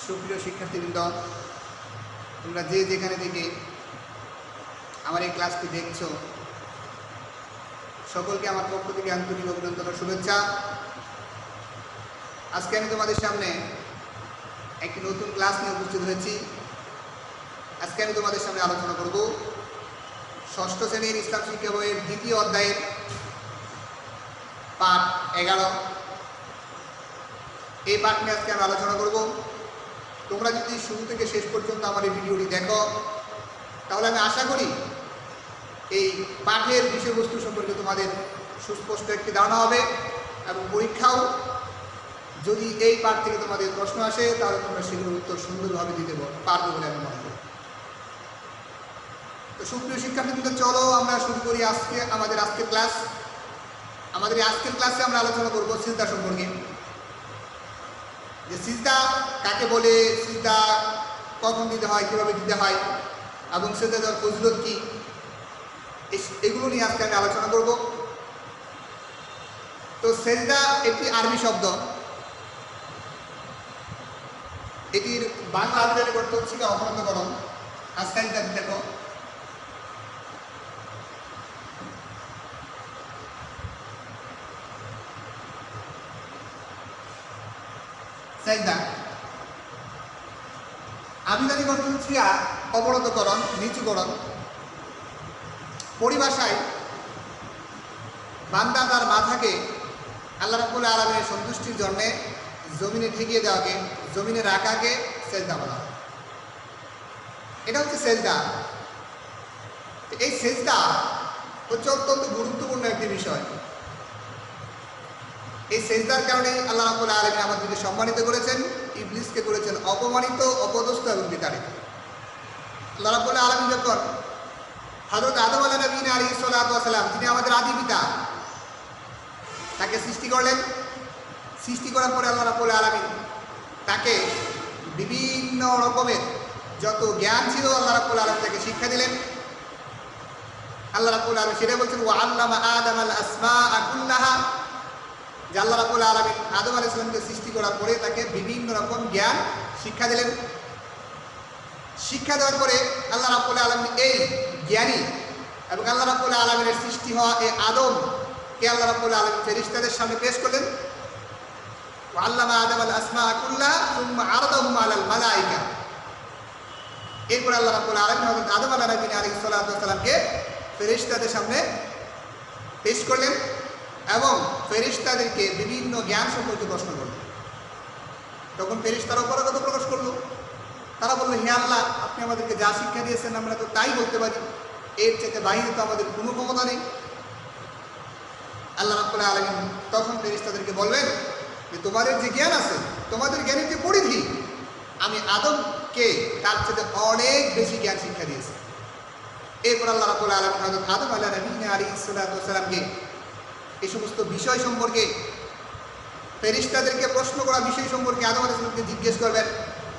সুপ্রিয় শিক্ষার্থীবৃন্দ, তোমরা যে যেখানে থেকে আমার এই ক্লাসটি দেখছো, সকলকে আমার পক্ষ থেকে আন্তরিক অভিনন্দন ও শুভেচ্ছা। আজকে আমি তোমাদের সামনে একটি নতুন ক্লাস নিয়ে উপস্থিত হয়েছি। আজকে আমি তোমাদের সামনে আলোচনা করব ষষ্ঠ শ্রেণীর ইসলাম শিক্ষা বইয়ের দ্বিতীয় অধ্যায়ের পাঠ 11। এই পাঠ নিয়ে আজকে আমি আলোচনা করব। তোমরা যদি শুরু থেকে শেষ পর্যন্ত আমার এই ভিডিওটি দেখো, তাহলে আমি আশা করি এই পাঠের বিষয়বস্তু সম্পর্কে তোমাদের সুস্পষ্ট একটি ধারণা হবে এবং পরীক্ষাও যদি এই পাঠ থেকে তোমাদের প্রশ্ন আসে, তাহলে তোমরা সেগুলোর উত্তর সুন্দরভাবে দিতে পারবে বলে আমি মনে করি। তো সুপ্রিয় শিক্ষার্থীদের, চলো আমরা শুরু করি আমাদের আজকের ক্লাস। আমাদের আজকের ক্লাসে আমরা আলোচনা করব সিজদা সম্পর্কে, যে সিজদা কাকে বলে, সিজদা কখন দিতে হয়, কীভাবে দিতে হয় এবং সিজদা দেওয়ার ফজিলত কী, এগুলো নিয়ে আজকে আমি আলোচনা করব। তো সিজদা একটি আরবি শব্দ। এটির বাংলা আঞ্চলিক অর্থ হচ্ছে অবনতকরণ। আজকে দেখো, সিজদা আবিধানিক অর্থ হচ্ছে অবনতকরণ, নিচুকরণ। পরিভাষায় বান্দা তার মাথাকে আল্লাহ রাব্বুল আলামিনের সন্তুষ্টির জন্যে জমিনে ঠেকিয়ে দেওয়াকে, জমিনে রাখাকে সিজদা বলা হয়। এটা হচ্ছে সিজদা। এই সিজদা হচ্ছে অত্যন্ত গুরুত্বপূর্ণ একটি বিষয়। এই সিজদার কারণে আল্লাহ রাব্বুল আলামিন আমাদেরকে সম্মানিত করেছেন, ইবলিসকে করেছেন অপমানিত, অপদস্থ এবং বিতাড়িত। আল্লাহ রাব্বুল আলামিন যখন হযরত আদম আলাইহিস সালাম, যিনি আমাদের আদি পিতা, তাকে সৃষ্টি করলেন। সৃষ্টি করার পরে আল্লাহ রাব্বুল আলামিন তাকে বিভিন্ন রকমের যত জ্ঞান ছিল আল্লাহ রাব্বুল আলামিন তাকে শিক্ষা দিলেন। আল্লাহ রাব্বুল আলামিন সেটা বলছেন, ওয়া আল্লামা আদামাল আসমাআ কুল্লাহা, যে আল্লাহ রাব্বুল আলামিন আদম আলাইহিস সালামকে সৃষ্টি করার পরে তাকে বিভিন্ন রকম জ্ঞান শিক্ষা দিলেন। শিক্ষা দেওয়ার পরে আল্লাহ রাব্বুল আলামিন এই জ্ঞানী এবং আল্লাহ রাব্বুল আলামিনের সৃষ্টি হওয়া এই আদমকে আল্লাহ রাব্বুল আলামিন ফেরেশতাদের সামনে পেশ করলেন। ওয়া আল্লামা আদামাল আসমাআ কুল্লাহা সুম্মা আরাদাহুম আলাল মালায়েকা। এরপর আল্লাহ রাব্বুল আলামিন হযরত আদম আলাইহিস সালামকে ফেরেশতাদের সামনে পেশ করলেন এবং ফেরেশতাদেরকে বিভিন্ন জ্ঞান সম্পর্কে প্রশ্ন করলেন। তখন ফেরেশতারা অপারগতা প্রকাশ করলো। তারা বললো, হে আল্লাহ, আপনি আমাদেরকে যা শিক্ষা দিয়েছেন আমরা তো তাই বলতে পারি, এর থেকে বাইরে তো আমাদের কোনো ক্ষমতা নেই। আল্লাহ রাব্বুল আলামিন তখন ফেরেশতাদেরকে বলবেন যে তোমাদের যে জ্ঞান আছে, তোমাদের জ্ঞানের যে পরিধি, আমি আদমকে তার থেকে অনেক বেশি জ্ঞান শিক্ষা দিয়েছি। এরপর আল্লাহ রাব্বুল আলামিন হযরত আদম আলাইহিস সালামকে এই সমস্ত বিষয় সম্পর্কে, ফেরেশতাদেরকে প্রশ্ন করা বিষয় সম্পর্কে আদম আলাইহিস সালামকে জিজ্ঞেস করবেন।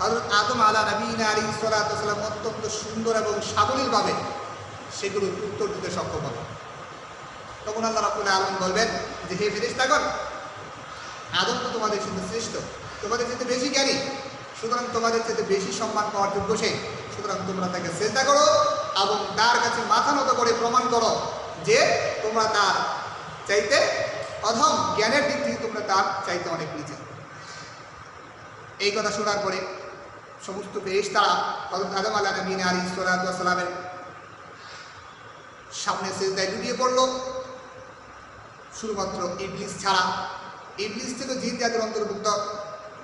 হযরত আদম আলাইহিস সালাম অত্যন্ত সুন্দর এবং সাবলীলভাবে সেগুলোর উত্তর দিতে সক্ষম হবে। তখন আল্লাহ রাব্বুল আলামিন বলবেন যে, হে ফেরেশতাগণ, আদম তো তোমাদের সাথে শ্রেষ্ঠ, তোমাদের সাথে বেশি জ্ঞানী, সুতরাং তোমাদের সাথে বেশি সম্মান পাওয়ার যোগ্য সে। সুতরাং তোমরা তাকে সিজদা করো এবং তার কাছে মাথা নত করে প্রমাণ করো যে তোমরা তার চাইতে অধম, জ্ঞানের দিক থেকে তোমরা তার চাইতে অনেক নিচে। এই কথা শোনার পরে সমস্ত ফেরেশতারা হযরত আদম আলাইহিস সালামের সামনে সিজদায় ডুবিয়ে পড়ল, শুধুমাত্র ইবলিস ছাড়া। ইবলিস ছিল জিন জাতির অন্তর্ভুক্ত,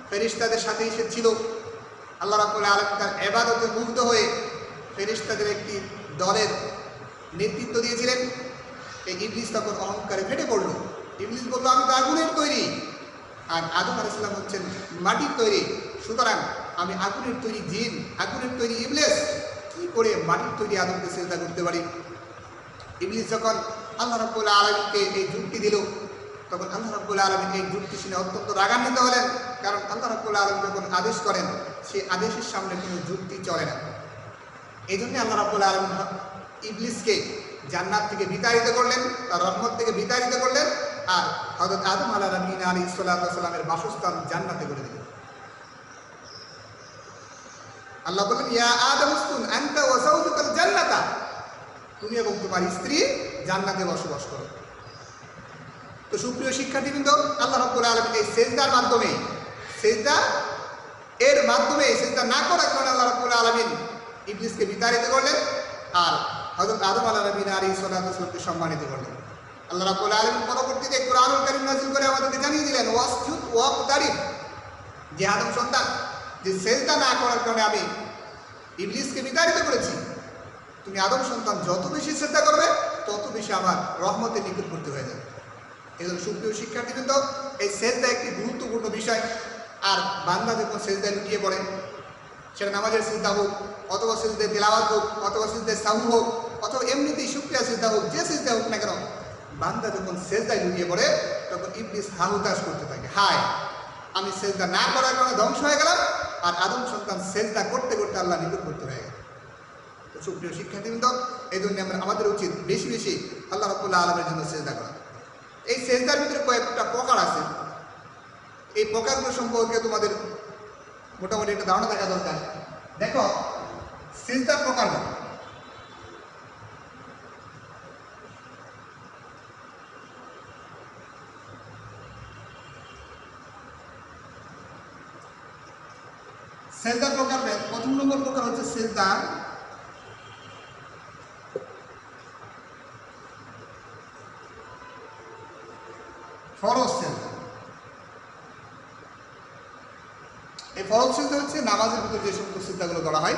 ফেরেশতাদের সাথেই সে ছিল। আল্লাহ রাব্বুল আলামিন তার ইবাদতে মুগ্ধ হয়ে ফেরেশতাদের একটি দলের নেতৃত্ব দিয়েছিলেন। এই ইবলিস তখন অহংকারে ফেটে পড়ল। ইবলিস বলল, আমি তো আগুনের তৈরি, আর আদম আলাইহিস সালাম হচ্ছেন মাটির তৈরি, সুতরাং আমি আগুনের তৈরি জিন, আগুনের তৈরি ইবলিস, কি করে মাটির তৈরি আদমকে সিজদা করতে পারি? ইবলিস যখন আল্লাহ রাব্বুল আলামিনকে এই যুক্তি দিল, তখন আল্লাহ রাব্বুল আলামিন এই যুক্তি শুনে অত্যন্ত রাগান্বিত হলেন। কারণ আল্লাহ রাব্বুল আলামিন যখন আদেশ করেন, সেই আদেশের সামনে কোনো যুক্তি চলে না। এই জন্য আল্লাহ রাব্বুল আলামিন ইবলিসকে জান্নাত থেকে বিতাড়িত করলেন, তার রহমত থেকে বিতাড়িত করলেন, আর হযরত আদম আলাইহিস সালামের বাসস্থান জান্নাতে করে দিলেন। আল্লাহ বললেন ইয়া আদম উসকুন আনতা ওয়া যাওজুকাল জান্নাতা, তুমি এবং তোমার স্ত্রী জান্নাতে বসবাস করো। তো সুপ্রিয় শিক্ষার্থীবৃন্দ, আল্লাহ রাব্বুল আলামিন এই সেজদার মাধ্যমে সেজদা না করার কারণে আল্লাহ রাব্বুল আলামিন ইবলিসকে বিতাড়িত করলেন আর হযরত আদম আলাইহিস সালামকে সম্মানিত করলেন। আল্লাহ রাব্বুল আলামিন পরবর্তীতে কোরআনুল কারীম নাযিল করে আমাদেরকে জানিয়ে দিলেন ওয়াসজুদ ওয়াকতারিব, যে আদম সন্তান, যে সেজদা না করার কারণে আমি ইবলিসকে বিতাড়িত করেছি, তুমি আদম সন্তান যত বেশি সেজদা করবে তত বেশি আমার রহমতের নিকটবর্তী হয়ে যাবে। এজন্য সুপ্রিয় শিক্ষার্থীবৃন্দ, এই সেজদা একটি গুরুত্বপূর্ণ বিষয়। আর বান্দা যখন সেজদায় লুটিয়ে পড়ে, সেটা নামাজের সিজদা হোক, অথবা সিজদায় তিলাওয়াত হোক, অথবা সিজদায় সাহু হোক, অথবা এমনিতেই শুকরিয়া সিজদা হোক, যে সিজদা হোক না কেন, বান্দা যখন সেজদায় লুটিয়ে পড়ে তখন ইবলিস হাহুতাশ করতে থাকে, হায় আমি সেজদা না করার কারণে ধ্বংস হয়ে গেলাম, আর আদম সন্তান সেজদা করতে করতে আল্লাহ নিকটবর্তী হয়ে গেল। তো সুপ্রিয় শিক্ষার্থীবৃন্দ, এই জন্য আমাদের উচিত বেশি বেশি আল্লাহ রাব্বুল আলামিনের জন্য সেজদা করা। এই সেজদার ভিতরে কয়েকটা প্রকার আছে, এই প্রকারগুলো সম্পর্কে তোমাদের মোটামুটি একটা ধারণা থাকা দরকার। দেখো সেজদার প্রকারগুলো, সেজদার প্রকার প্রথম নম্বর প্রকার হচ্ছে সেজদা ফরজ সেজদা। এই ফরজ সেজদা হচ্ছে নামাজের ভিতরে যে সমস্ত সেজদাগুলো করা হয়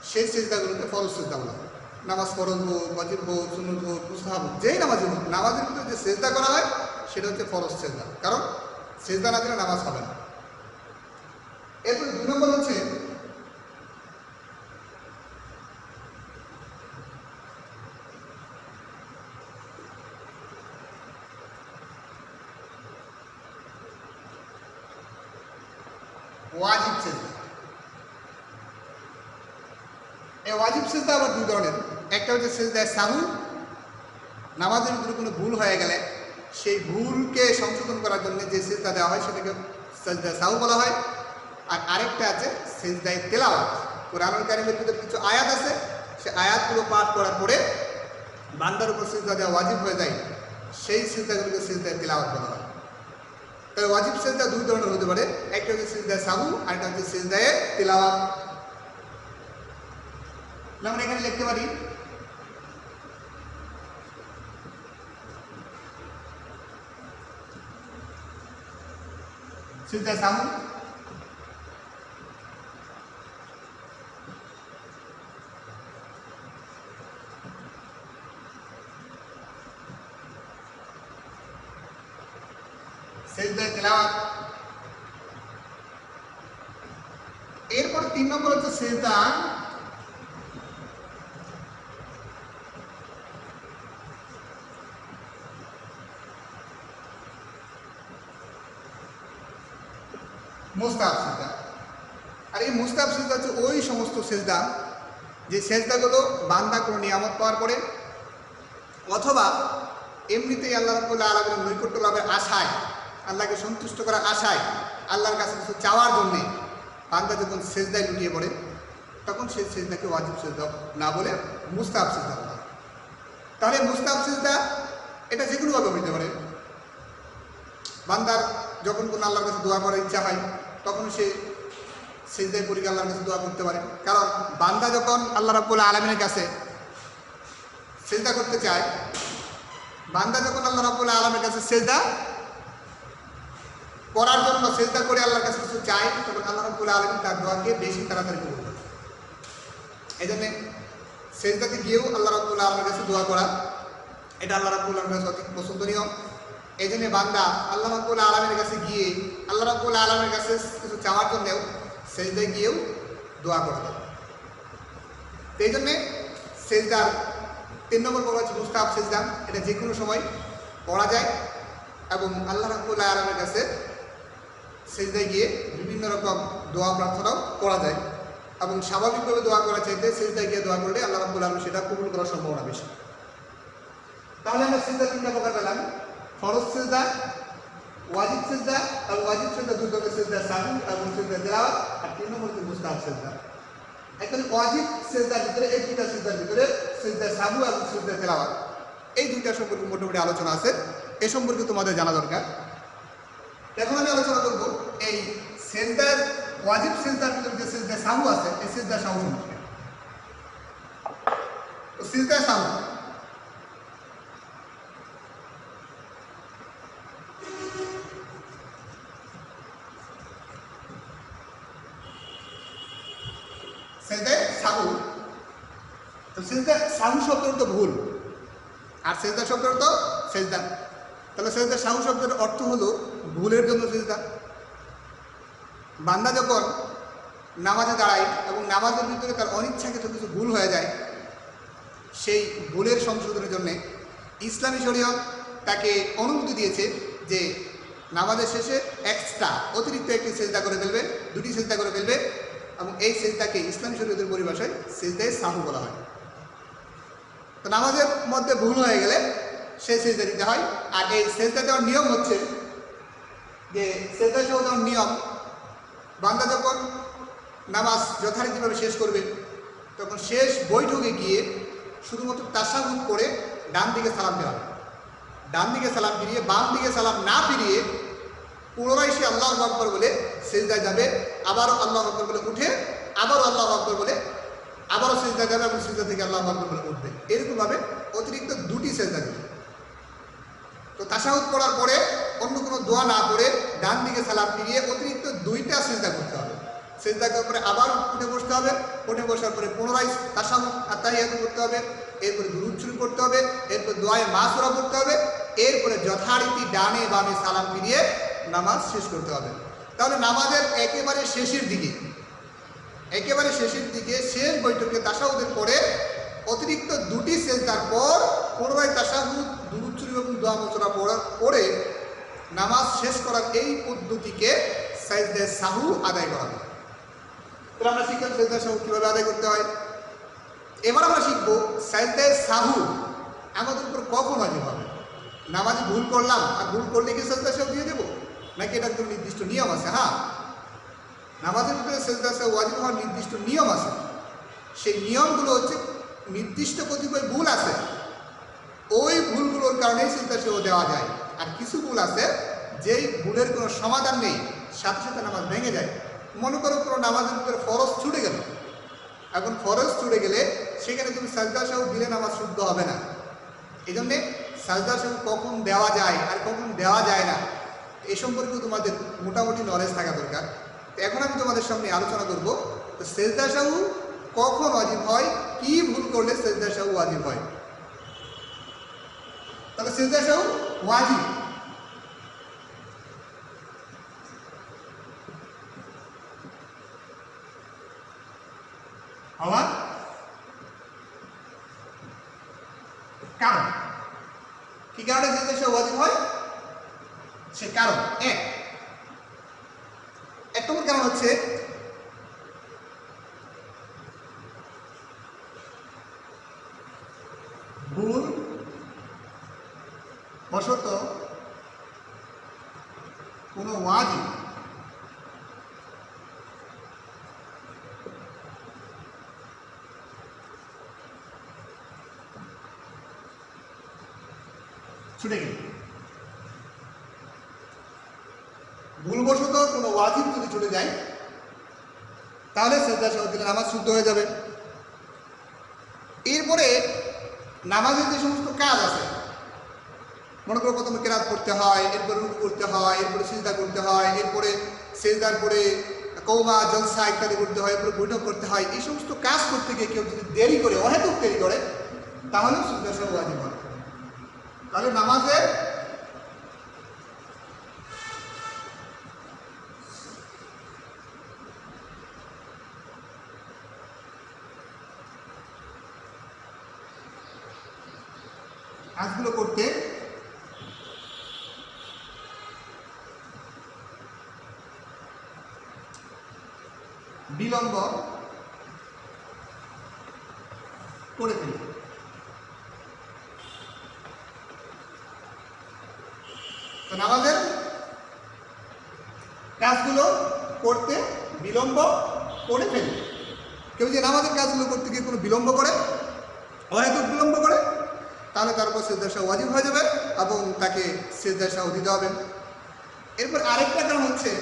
সেই সেজদাগুলোকে ফরজ সেজদা বলা হয়। নামাজ ফরজ হোক, ওয়াজিব হোক, সুন্নত হোক, মুস্তাহাব হোক, যেই নামাজই হোক, নামাজের ভিতরে যে সেজদা করা হয় সেটা হচ্ছে ফরজ সেজদা, কারণ সেজদা না দিলে নামাজ হবে না। এরপরে 2 নম্বর হচ্ছে ওয়াজিব সেজদা। এই ওয়াজিব সেজদা আবার 2 ধরনের। একটা হচ্ছে সেজদায়ে সাহু, নামাজের ভিতরে কোনো ভুল হয়ে গেলে সেই ভুলকে সংশোধন করার জন্য যে সেজদা দেওয়া হয় সেটাকে সেজদায়ে সাহু বলা হয়। আর আরেকটা আছে সেজদায়ে তেলাওয়াত। কোরআনুল কারীমের ভিতরে কিছু আয়াত আছে, সেই আয়াতগুলো পাঠ করার পরে বান্দার উপর সেজদা দেওয়া ওয়াজিব হয়ে যায়, সেই সেজদাগুলোকে সেজদায়ে তেলাওয়াত বলা হয়। তবে ওয়াজিব সেজদা 2 ধরনের হতে পারে, একটা হচ্ছে সেজদায়ে সাহু আর একটা হচ্ছে সেজদায়ে তিলাওয়াত। আমরা এখানে লিখতে পারি সেজদায়ে সাহু, সেজদায়ে তিলাওয়াত। এরপর 3 নম্বর হচ্ছে সেজদা মুস্তাহাব সেজদা। আর এই মুস্তাহাব সেজদা হচ্ছে ওই সমস্ত সেজদা যে সেজদাগুলো বান্দা কোনো নিয়ামত পাওয়ার পরে অথবা এমনিতেই আল্লাহ রাব্বুল আলামিনের নৈকট্য লাভের আশায়, আল্লাহকে সন্তুষ্ট করার আশায়, আল্লাহর কাছে কিছু চাওয়ার জন্যে বান্দা যখন সেজদায় লুটিয়ে পড়ে তখন সেই সেজদাকে ওয়াজিব সেজদা না বলে মুস্তাহাব সেজদা বলা। তাহলে মুস্তাহাব সেজদা এটা যে কোনোভাবে হইতে পারে। বান্দার যখন কোনো আল্লাহর কাছে দোয়া করার ইচ্ছা হয় তখন সে সেজদায় পড়ে আল্লাহর কাছে দোয়া করতে পারে, কারণ বান্দা যখন আল্লাহ রাব্বুল আলামিনের কাছে সেজদা করতে চায়, বান্দা যখন আল্লাহ রাব্বুল আলামিনের কাছে সেজদা করার জন্য সেজদা করে আল্লাহর কাছে কিছু চায়, তখন আল্লাহ রাব্বুল আলামিন তার দোয়াকে বেশি তাড়াতাড়ি কবুল করে। এই জন্যে সেজদাতে গিয়েও আল্লাহ রাব্বুল আলামিনের কাছে দোয়া করা এটা আল্লাহ রাব্বুল আলামিনের কাছে অতি পছন্দনীয়। এই জন্যে বান্দা আল্লাহ রাব্বুল আলামিনের কাছে গিয়ে আল্লাহ রাব্বুল আলামিনের কাছে কিছু চাওয়ার জন্যেও সেজদায় গিয়েও দোয়া করা যায়। এই জন্যে সেজদার 3 নম্বর পড়া হচ্ছে মুস্তাহাব সেজদা। এটা যে কোনো সময় পড়া যায় এবং আল্লাহ রাব্বুল আলামিনের কাছে সেজদায় গিয়ে বিভিন্ন রকম দোয়া প্রার্থনাও করা যায় এবং স্বাভাবিকভাবে দোয়া করা চাইতে সেজদায় গিয়ে দোয়া করলে আল্লাহ রাব্বুল আলামিন সেটা কবুল করার সম্ভাবনা বেশি। তাহলে আমরা সেজদা 3টা প্রকার পেলাম, ফরজ সেজদা, ওয়াজিব সেজদা। আর ওয়াজিব সেজদা 2 ধরনের, সেজদা সাহু এবং সেজদা তিলাওয়াত, আর 3 নম্বর হচ্ছে মুস্তাহাব সেজদা। এখন ওয়াজিব সিজদার ভিতরে এই দুইটা সিজদার ভিতরে সিজদা সাহু এবং সিজদা তিলাওয়াত এই দুইটা সম্পর্কে মোটামুটি আলোচনা আছে, এ সম্পর্কে তোমাদের জানা দরকার। এখন আমি আলোচনা করব এই সিজদার ওয়াজিব সিজদার ভিতরে যে সিজদা সাহু আছে এই সিজদা সাহু সম্পর্কে। তো সিজদা সাহু সেজদা সাহু, তো সেজদা সাহু শব্দের তো ভুল, আর সেজদা শব্দের তো সেজদা। তাহলে সেজদা সাহু শব্দের অর্থ হলো ভুলের জন্য সেজদা। বান্দা যখন নামাজে দাঁড়ায় এবং নামাজের ভিতরে তার অনিচ্ছাকৃত কিছু ভুল হয়ে যায়, সেই ভুলের সংশোধনের জন্যে ইসলামী শরীয়ত তাকে অনুমতি দিয়েছে যে নামাজের শেষে এক্সট্রা অতিরিক্ত একটি সেজদা করে ফেলবে, দুটি সেজদা করে ফেলবে, এবং এই সেজদাকে ইসলামী শরীয়তের পরিভাষায় সেজদায়ে সাহু বলা হয়। তো নামাজের মধ্যে ভুল হয়ে গেলে সেই সেজদা দিতে হয়। আর এই সেজদা দেওয়ার নিয়ম হচ্ছে যে সেজদা সহ দেওয়ার নিয়ম, বান্দা যখন নামাজ যথারীতিভাবে শেষ করবে তখন শেষ বৈঠকে গিয়ে শুধুমাত্র তাশাহুদ করে ডান দিকে সালাম দেওয়া হবে। ডান দিকে সালাম ফিরিয়ে বাম দিকে সালাম না ফিরিয়ে পুনরায় সে আল্লাহু আকবার বলে সিজদায় যাবে, আবারও আল্লাহু আকবার বলে উঠে আবারও আল্লাহু আকবার বলে আবারও সিজদায় যাবে এবং সিজদা থেকে আল্লাহু আকবার বলে উঠবে। এরকমভাবে অতিরিক্ত দুটি সিজদা দিবে। তো তাশাহুদ পড়ার পরে অন্য কোনো দোয়া না পড়ে ডান দিকে সালাম ফিরিয়ে অতিরিক্ত দুইটা সিজদা করতে হবে। সিজদা করার পরে আবার উঠে বসতে হবে, উঠে বসার পরে পুনরায় তাশাহুদ আত্তাহিয়াত করতে হবে, এরপরে দুরূদ শরীফ পড়তে হবে, এরপর দোয়ায়ে মাসুরা পড়তে হবে, এরপরে যথারীতি ডানে বামে সালাম ফিরিয়ে নামাজ শেষ করতে হবে। তাহলে নামাজের একেবারে শেষের দিকে শেষ বৈঠকে তাশাহুদের পরে অতিরিক্ত দুটি সেজদার পর পুনরায় তাশাহুদ, দুরূদ শরীফ এবং দোয়া মাসুরা পড়ে নামাজ শেষ করার এই পদ্ধতিকে সাজদায়ে সাহু আদায় করা হয়। তাহলে আমরা শিখলাম সাজদায়ে সাহু কীভাবে আদায় করতে হয়। এবার আমরা শিখব সাজদায়ে সাহু আমাদের উপর কখন ওয়াজিব হবে। নামাজে ভুল করলাম আর ভুল করলে কি সাজদায়ে সাহু দিয়ে দেবো, নাকি এটার কোনো নির্দিষ্ট নিয়ম আছে? হ্যাঁ, নামাজের ভিতরে সাজদায়ে সাহু ওয়াজিব হওয়ার নির্দিষ্ট নিয়ম আছে। সেই নিয়মগুলো হচ্ছে নির্দিষ্ট কতিপয় ভুল আছে, ওই ভুলগুলোর কারণেই সাজদায়ে সাহু দেওয়া যায়। আর কিছু ভুল আছে যেই ভুলের কোনো সমাধান নেই, সাথে সাথে নামাজ ভেঙে যায়। মনে করো কোনো নামাজের ভিতরে ফরজ ছুটে গেল, এখন ফরজ ছুটে গেলে সেখানে তুমি সাজদায়ে সাহু দিলে নামাজ শুদ্ধ হবে না। এই জন্যে সাজদায়ে সাহু কখন দেওয়া যায় আর কখন দেওয়া যায় না এ সম্পর্কেও তোমাদের মোটামুটি নলেজ থাকা দরকার। তো এখন আমি তোমাদের সামনে আলোচনা করব তো সাজদায়ে সাহু কখন ওয়াজিব হয়, কি ভুল করলে সাজদায়ে সাহু ওয়াজিব হয়। তাহলে সাজদায়ে সাহু ওয়াজিব হওয়ার কারণ, কি কারণে সাজদায়ে সাহু ওয়াজিব হয় সে কারণ এক নম্বর কারণ হচ্ছে ভুল বশত কোনো ওয়াজিব ছুটে গেল। ভুলবশত কোনো ওয়াজিব যদি ছুটে যায় তাহলে সাজদায়ে সাহু দিলে নামাজ শুদ্ধ হয়ে যাবে। এরপরে নামাজের যে সমস্ত কাজ আছে, মনে করো প্রথমে কেরাত পড়তে হয়, এরপরে রুকু করতে হয়, এরপরে সিজদা করতে হয়, এরপরে সিজদার পরে কওমা জলসা ইত্যাদি করতে হয়, এরপরে বৈঠক করতে হয়, এই সমস্ত কাজ করতে গিয়ে কেউ যদি দেরি করে, অহেতুক দেরি করে, তাহলে সাজদায়ে সাহু ওয়াজিব হয়। তাহলে নামাজের কাজগুলো করতে বিলম্ব করে ফেলি। তো নামাজের কাজগুলো করতে বিলম্ব করে ফেলি। কেউ যে নামাজের কাজগুলো করতে গিয়ে কোনো বিলম্ব করে, অহেতুক বিলম্ব করে, তাহলে তার উপর সিজদা সাহু ওয়াজিব হয়ে যাবে এবং তাকে সিজদা সাহু দিতে হবে। এরপর আরেকটা কারণ হচ্ছে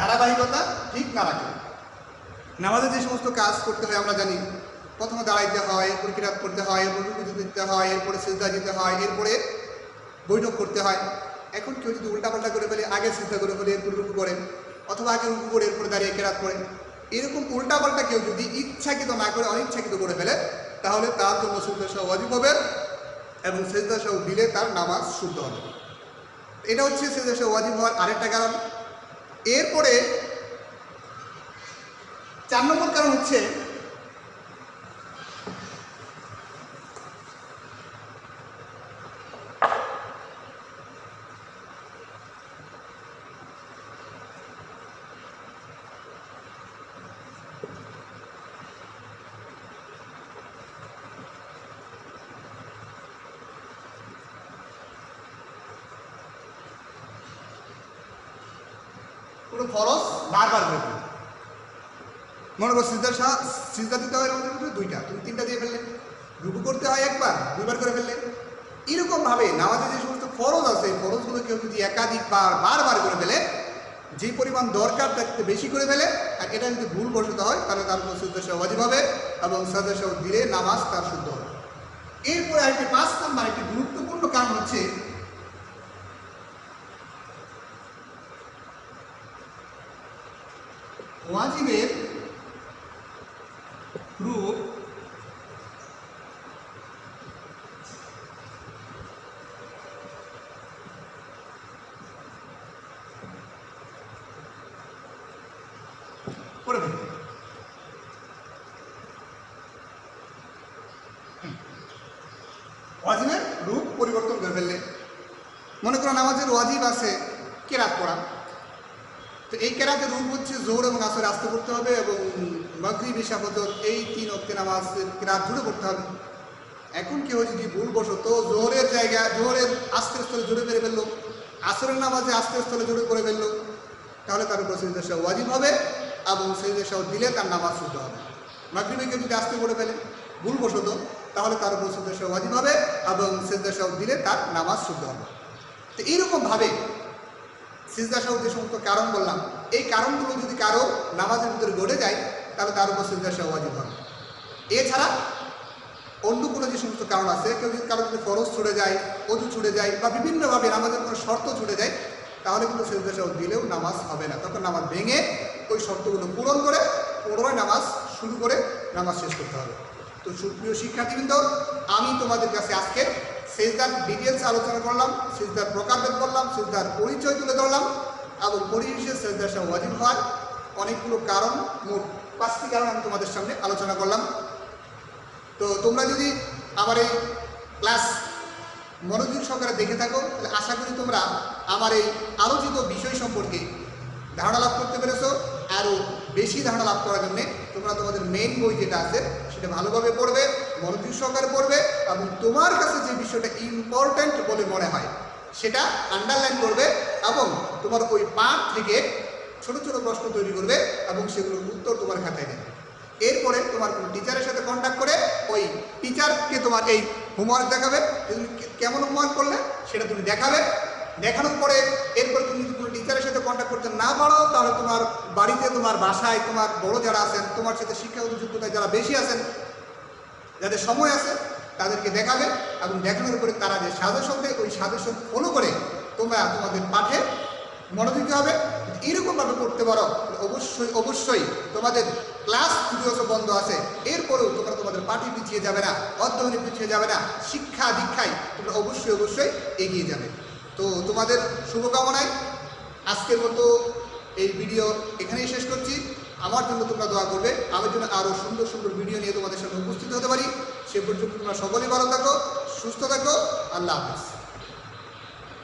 ধারাবাহিকতা ঠিক না রাখে। নামাজে যে সমস্ত কাজ করতে হয় আমরা জানি, প্রথমে দাঁড়াইতে হয়, এরপরে কিরাত করতে হয়, এরপরে রুকু দিতে হয়, এরপরে সিজদা দিতে হয়, এরপরে বৈঠক করতে হয়। এখন কেউ যদি উল্টাপাল্টা করে ফেলে, আগে সিজদা করে ফেলে এরপরে রুকু করেন, অথবা আগে রুকু করে এরপরে দাঁড়িয়ে কিরাত করেন, এরকম উল্টাপাল্টা কেউ যদি ইচ্ছাকৃত না করে অনিচ্ছাকৃত করে ফেলে, তাহলে তার জন্য সিজদা সাহু ওয়াজিব হবে এবং সিজদা সাহু দিলে তার নামাজ শুদ্ধ হবে। এটা হচ্ছে সিজদা সাহু ওয়াজিব হওয়ার আরেকটা কারণ। এরপরে 4 নম্বর কারণ হচ্ছে কোনো ফরজ বারবার করে ফেলে। মনে করো সিজদা দিতে হয় আমাদের ভিতরে 2টা, তুমি 3টা দিয়ে ফেললে। রুকু করতে হয় একবার, 2বার করে ফেললে। এরকমভাবে নামাজে যে সমস্ত ফরজ আছে, ফরজগুলো কেউ যদি একাধিকবার বারবার করে ফেলে, যে পরিমাণ দরকার তার থেকে বেশি করে ফেলে, আর এটা যদি ভুল বসত হয়, তাহলে তার উপর সিজদা সাহু ওয়াজিব হবে এবং সিজদা সাহু দিলে নামাজ তার শুদ্ধ হবে। এরপরে আরেকটি 5 নম্বর একটি গুরুত্বপূর্ণ কারণ হচ্ছে ওয়াজিবের রূপ করে ফেলতে। ওয়াজিবের রূপ পরিবর্তন করে ফেললে। মনে করো নামাজের ওয়াজিব আছে কেরাত পড়া, তো এই কেরাতের রূপ হচ্ছে জোহর এবং আসরে আস্তে পড়তে হবে এবং মাগরিব ইশা ফজর এই 3 ওয়াক্তে নামাজের কেরাত জুড়ে পড়তে হবে। এখন কেউ যদি ভুলবশত জোহরের জায়গা জোহরের আস্তের স্থলে জুড়ে মেরে ফেললো, আসরের নামাজে আস্তের স্থলে জুড়ে করে ফেললো, তাহলে তার উপর সিজদা সাহু ওয়াজিব হবে এবং সিজদা সাহু দিলে তার নামাজ শুদ্ধ হবে। মাগরিবে কেউ যদি আস্তে পড়ে ফেলে ভুলবশত, তাহলে তার উপর সিজদা সাহু ওয়াজিব হবে এবং সিজদা সাহু দিলে তার নামাজ শুদ্ধ হবে। তো এইরকমভাবে সিজদা সাহু যে সমস্ত কারণ বললাম, এই কারণগুলো যদি কারো নামাজের ভিতরে ঘটে যায়, তাহলে তার উপর সিজদা সাহু ওয়াজিব হবে। এছাড়া অন্য কোনো যে সমস্ত কারণ আছে, কেউ যদি কারো যদি ফরজ ছুটে যায়, অজু ছুটে যায়, বা বিভিন্নভাবে নামাজের কোনো শর্ত ছুটে যায়, তাহলে কিন্তু সিজদা সাহু দিলেও নামাজ হবে না। তখন নামাজ ভেঙে ওই শর্তগুলো পূরণ করে পুনরায় নামাজ শুরু করে নামাজ শেষ করতে হবে। তো সুপ্রিয় শিক্ষার্থীবৃন্দ, আমি তোমাদের কাছে আজকে সিজদার ডিটেলস আলোচনা করলাম, সিজদার প্রকারভেদ করলাম, সিজদার পরিচয় তুলে ধরলাম এবং পরিশেষে সিজদা সাহু ওয়াজিব হওয়ার অনেকগুলো কারণ, মোট 5টি কারণ আমি তোমাদের সামনে আলোচনা করলাম। তো তোমরা যদি আমার এই ক্লাস মনোযোগ সহকারে দেখে থাকো, তাহলে আশা করি তোমরা আমার এই আলোচিত বিষয় সম্পর্কে ধারণা লাভ করতে পেরেছো। আরও বেশি ধারণা লাভ করার জন্যে তোমরা তোমাদের মেইন বই যেটা আছে সেটা ভালোভাবে পড়বে, মনোযোগ সহকারে পড়বে এবং তোমার কাছে যে বিষয়টা ইম্পর্ট্যান্ট বলে মনে হয় সেটা আন্ডারলাইন করবে এবং তোমার ওই পাঠ থেকে ছোট ছোট প্রশ্ন তৈরি করবে এবং সেগুলোর উত্তর তোমার খাতায় দেবে। এরপরে তোমার কোনো টিচারের সাথে কন্ট্যাক্ট করে ওই টিচারকে তোমার এই হোমওয়ার্ক দেখাবে, তুমি কেমন হোমওয়ার্ক করলে সেটা তুমি দেখাবে। দেখানোর পরে এরপর তুমি যদি কোনো টিচারের সাথে কন্ট্যাক্ট করতে না পারো, তাহলে তোমার বাড়িতে, তোমার বাসায় তোমার বড় যারা আছেন, তোমার সাথে শিক্ষাগত যোগ্যতায় যারা বেশি আছেন, যাদের সময় আছে, তাদেরকে দেখাবে এবং দেখানোর পরে তারা যে সাজেশন দেয় ওই সাজেশন ফলো করে তোমরা তোমাদের পাঠে মনোযোগী হবে। এরকমভাবে করতে পারো, অবশ্যই অবশ্যই তোমাদের ক্লাস যদিও বন্ধ আছে, এরপরেও তোমরা তোমাদের পাঠে পিছিয়ে যাবে না, অধ্যয়নে পিছিয়ে যাবে না, শিক্ষা দীক্ষায় তোমরা অবশ্যই অবশ্যই এগিয়ে যাবে। তো তোমাদের শুভকামনায় আজকের মতো এই ভিডিও এখানেই শেষ করছি। আমার জন্য তোমরা দোয়া করবে, আমার জন্য আরও সুন্দর সুন্দর ভিডিও নিয়ে তোমাদের সামনে উপস্থিত হতে পারি। সে পর্যন্ত তোমরা সকলেই ভালো থাকো, সুস্থ থাকো। আল্লাহ হাফেজ।